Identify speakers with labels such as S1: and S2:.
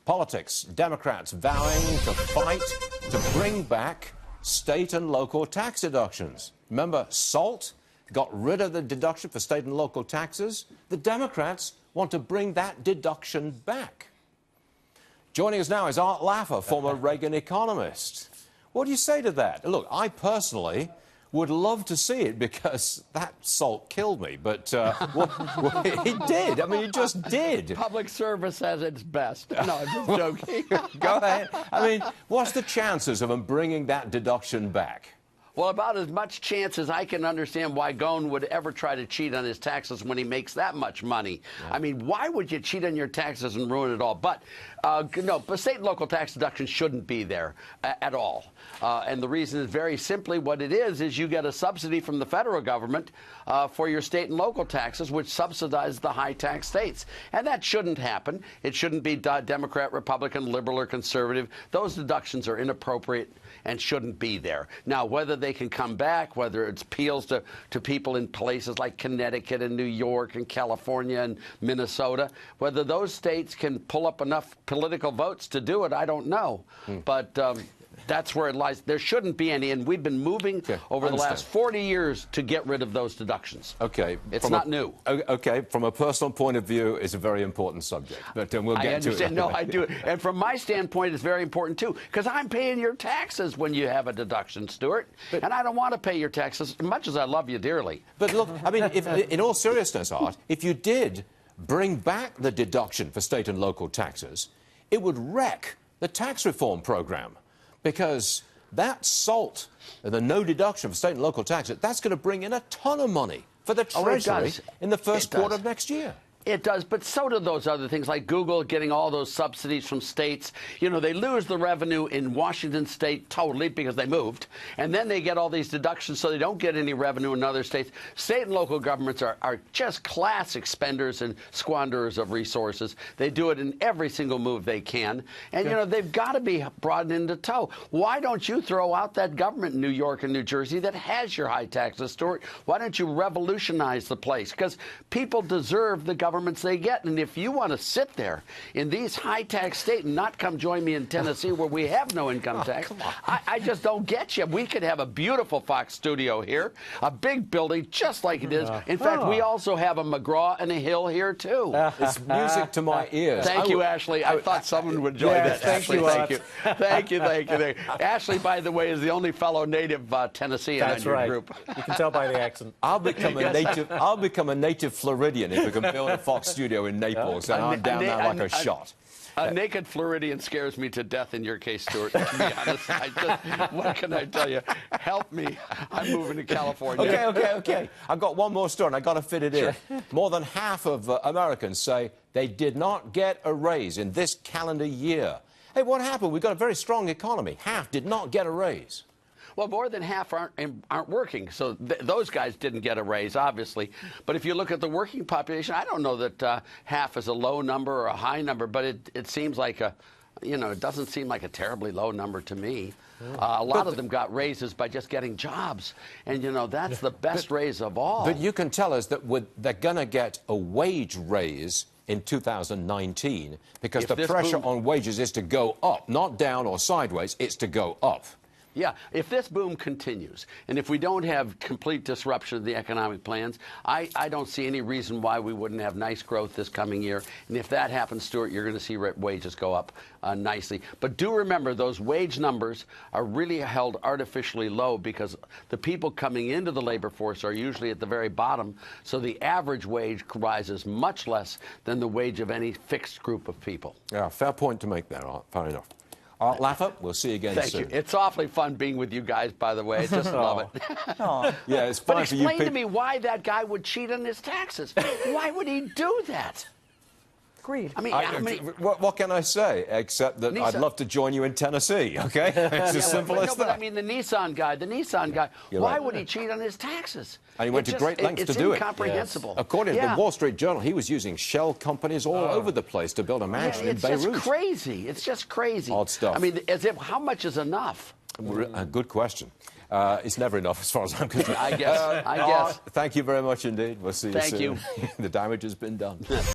S1: Politics. Democrats vowing to fight to bring back state and local tax deductions. Remember, SALT got rid of the deduction for state and local taxes. The Democrats want to bring that deduction back. Joining us now is Art Laffer, former Reagan economist. What do you say to that? Look, I personally would love to see it because that SALT killed me, but it did. I mean, it just did.
S2: Public service at its best. No, I'm just joking.
S1: Go ahead. I mean, what's the chances of them bringing that deduction back?
S2: Well, about as much chance as I can understand why Ghosn would ever try to cheat on his taxes when he makes that much money. Yeah. I mean, why would you cheat on your taxes and ruin it all? But no, but state and local tax deductions shouldn't be there at all. And the reason is very simply what it is you get a subsidy from the federal government for your state and local taxes, which subsidize the high tax states. And that shouldn't happen. It shouldn't be Democrat, Republican, liberal, or conservative. Those deductions are inappropriate and shouldn't be there. Now, whether they can come back, whether it appeals to people in places like Connecticut and New York and California and Minnesota, whether those states can pull up enough political votes to do it, I don't know. But that's where it lies. There shouldn't be any, and we've been moving over the last 40 years to get rid of those deductions.
S1: Okay.
S2: It's not new.
S1: Okay. From a personal point of view, it's a very important subject, but we'll get to it.
S2: No, I do. And from my standpoint, it's very important, too, because I'm paying your taxes when you have a deduction, Stuart, and I don't want to pay your taxes as much as I love you dearly.
S1: But look, I mean, if, in all seriousness, Art, if you did bring back the deduction for state and local taxes, it would wreck the tax reform program. Because that SALT, the no deduction for state and local taxes, that's going to bring in a ton of money for the Treasury in the first quarter of next year.
S2: It does, but so do those other things, like Google getting all those subsidies from states. You know, they lose the revenue in Washington state totally because they moved, and then they get all these deductions so they don't get any revenue in other states. State and local governments are just classic spenders and squanderers of resources. They do it in every single move they can, and, you know, they've got to be brought into tow. Why don't you throw out that government in New York and New Jersey that has your high taxes, Stuart? Why don't you revolutionize the place? Because people deserve the governments they get, and if you want to sit there in these high-tax states and not come join me in Tennessee where we have no income tax, I just don't get you. We could have a beautiful Fox studio here, a big building just like it is. In fact, we also have a McGraw and a Hill here, too.
S1: It's music to my ears.
S2: Thank you, Ashley. I thought someone would join that.
S3: Thank you,
S2: thank you. Thank you. Ashley, by the way, is the only fellow native Tennessean in your group.
S3: You can tell by the accent.
S1: I'll become a native Floridian if we can build a Fox studio in Naples, and I'm down there like a shot.
S2: A naked Floridian scares me to death in your case, Stuart, to be honest. What can I tell you? Help me. I'm moving to California.
S1: Okay. I've got one more story, and I've got to fit it in. More than half of Americans say they did not get a raise in this calendar year. Hey, what happened? We've got a very strong economy. Half did not get a raise.
S2: Well, more than half aren't working, so those guys didn't get a raise, obviously. But if you look at the working population, I don't know that half is a low number or a high number, but it seems like it doesn't seem like a terribly low number to me. A lot of them got raises by just getting jobs, and that's the best raise of all.
S1: But you can tell us that they're going to get a wage raise in 2019 because the pressure on wages is to go up, not down or sideways. It's to go up.
S2: Yeah, if this boom continues, and if we don't have complete disruption of the economic plans, I don't see any reason why we wouldn't have nice growth this coming year. And if that happens, Stuart, you're going to see wages go up nicely. But do remember, those wage numbers are really held artificially low because the people coming into the labor force are usually at the very bottom, so the average wage rises much less than the wage of any fixed group of people.
S1: Yeah, fair point to make there, Art. Fair enough. Art Laffer, we'll see you again soon.
S2: Thank you. It's awfully fun being with you guys, by the way. I just love it.
S1: Yeah, it's fun for you.
S2: But explain to me why that guy would cheat on his taxes. Why would he do that?
S3: Greed.
S2: I mean,
S1: what can I say except that I'd love to join you in Tennessee, okay? It's as simple as that.
S2: But I mean, the Nissan guy, why would he cheat on his taxes?
S1: And he went to great lengths to do it.
S2: It's incomprehensible.
S1: Yes. According to the Wall Street Journal, he was using shell companies all over the place to build a mansion in Beirut.
S2: It's just crazy. It's just crazy.
S1: Odd stuff.
S2: I mean, how much is enough?
S1: Good question. It's never enough as far as I'm concerned.
S2: I guess.
S1: Thank you very much indeed. We'll see you soon.
S2: Thank you.
S1: The damage has been done.